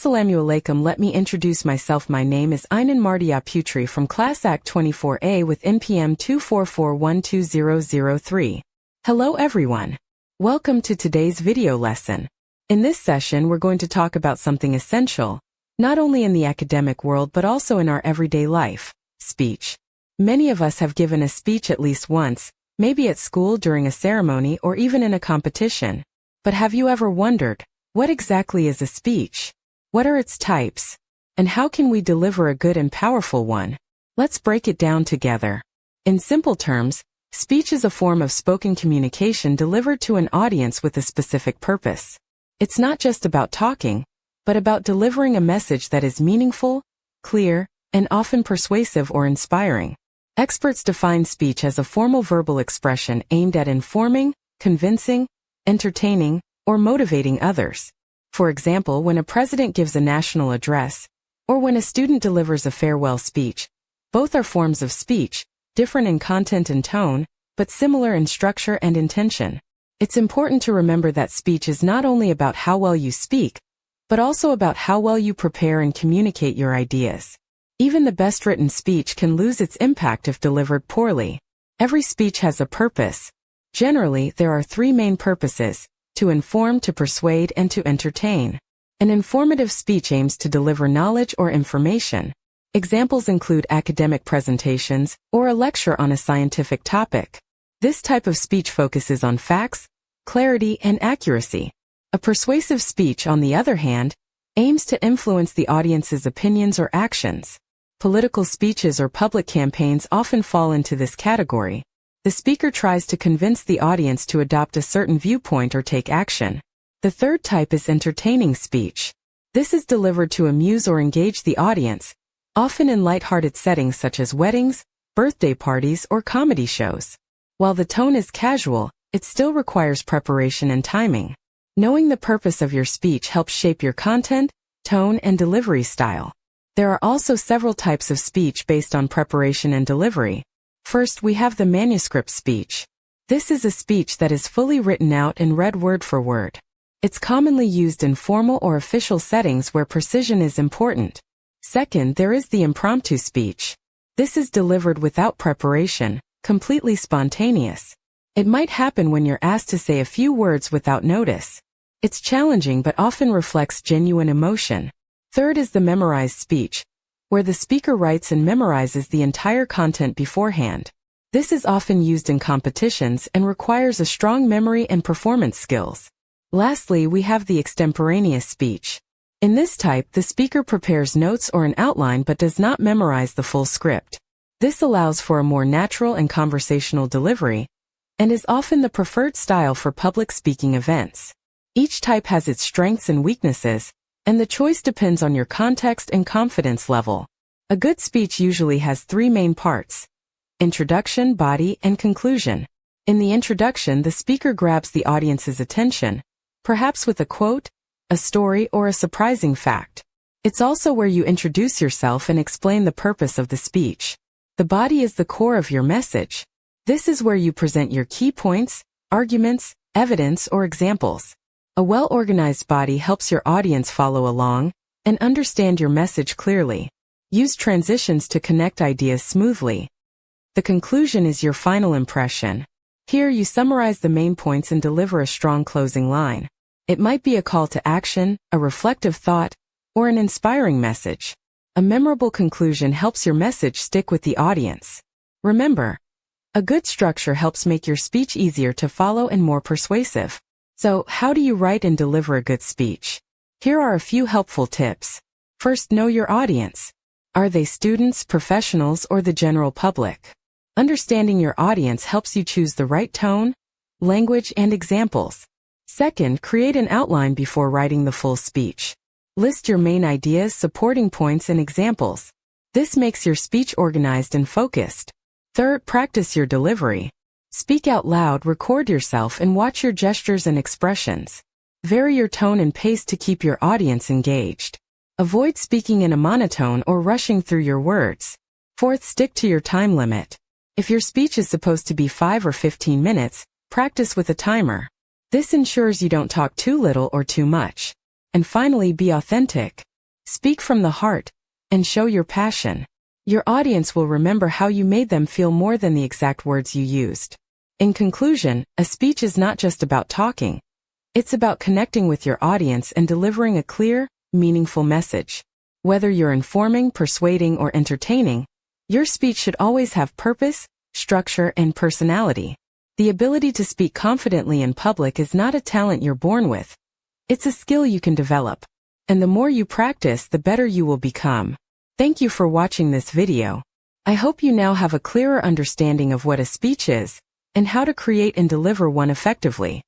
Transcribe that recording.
Assalamu alaikum. Let me introduce myself. My name is Ainun Mardiyah Putri from Class Act 24A with NPM 244120003. Hello everyone. Welcome to today's video lesson. In this session we're going to talk about something essential, not only in the academic world but also in our everyday life: speech. Many of us have given a speech at least once, maybe at school during a ceremony or even in a competition. But have you ever wondered, what exactly is a speech? What are its types? And how can we deliver a good and powerful one? Let's break it down together. In simple terms, speech is a form of spoken communication delivered to an audience with a specific purpose. It's not just about talking, but about delivering a message that is meaningful, clear, and often persuasive or inspiring. Experts define speech as a formal verbal expression aimed at informing, convincing, entertaining, or motivating others. For example, when a president gives a national address, or when a student delivers a farewell speech, both are forms of speech, different in content and tone, but similar in structure and intention. It's important to remember that speech is not only about how well you speak, but also about how well you prepare and communicate your ideas. Even the best written speech can lose its impact if delivered poorly. Every speech has a purpose. Generally, there are three main purposes: to inform, to persuade, and to entertain. An informative speech aims to deliver knowledge or information. Examples include academic presentations or a lecture on a scientific topic. This type of speech focuses on facts, clarity, and accuracy. A persuasive speech, on the other hand, aims to influence the audience's opinions or actions. Political speeches or public campaigns often fall into this category. The speaker tries to convince the audience to adopt a certain viewpoint or take action. The third type is entertaining speech. This is delivered to amuse or engage the audience, often in light-hearted settings such as weddings, birthday parties, or comedy shows. While the tone is casual, it still requires preparation and timing. Knowing the purpose of your speech helps shape your content, tone, and delivery style. There are also several types of speech based on preparation and delivery. First, we have the manuscript speech. This is a speech that is fully written out and read word for word. It's commonly used in formal or official settings where precision is important. Second, there is the impromptu speech. This is delivered without preparation, completely spontaneous. It might happen when you're asked to say a few words without notice. It's challenging but often reflects genuine emotion. Third is the memorized speech, where the speaker writes and memorizes the entire content beforehand. This is often used in competitions and requires a strong memory and performance skills. Lastly, we have the extemporaneous speech. In this type, the speaker prepares notes or an outline but does not memorize the full script. This allows for a more natural and conversational delivery, and is often the preferred style for public speaking events. Each type has its strengths and weaknesses, and the choice depends on your context and confidence level. A good speech usually has three main parts: introduction, body, and conclusion. In the introduction, the speaker grabs the audience's attention, perhaps with a quote, a story, or a surprising fact. It's also where you introduce yourself and explain the purpose of the speech. The body is the core of your message. This is where you present your key points, arguments, evidence, or examples. A well-organized body helps your audience follow along and understand your message clearly. Use transitions to connect ideas smoothly. The conclusion is your final impression. Here you summarize the main points and deliver a strong closing line. It might be a call to action, a reflective thought, or an inspiring message. A memorable conclusion helps your message stick with the audience. Remember, a good structure helps make your speech easier to follow and more persuasive. So, how do you write and deliver a good speech? Here are a few helpful tips. First, know your audience. Are they students, professionals, or the general public? Understanding your audience helps you choose the right tone, language, and examples. Second, create an outline before writing the full speech. List your main ideas, supporting points, and examples. This makes your speech organized and focused. Third, practice your delivery. Speak out loud, record yourself, and watch your gestures and expressions. Vary your tone and pace to keep your audience engaged. Avoid speaking in a monotone or rushing through your words. Fourth, stick to your time limit. If your speech is supposed to be 5 or 15 minutes, practice with a timer. This ensures you don't talk too little or too much. And finally, be authentic. Speak from the heart and show your passion. Your audience will remember how you made them feel more than the exact words you used. In conclusion, a speech is not just about talking. It's about connecting with your audience and delivering a clear, meaningful message. Whether you're informing, persuading, or entertaining, your speech should always have purpose, structure, and personality. The ability to speak confidently in public is not a talent you're born with. It's a skill you can develop. And the more you practice, the better you will become. Thank you for watching this video. I hope you now have a clearer understanding of what a speech is and how to create and deliver one effectively.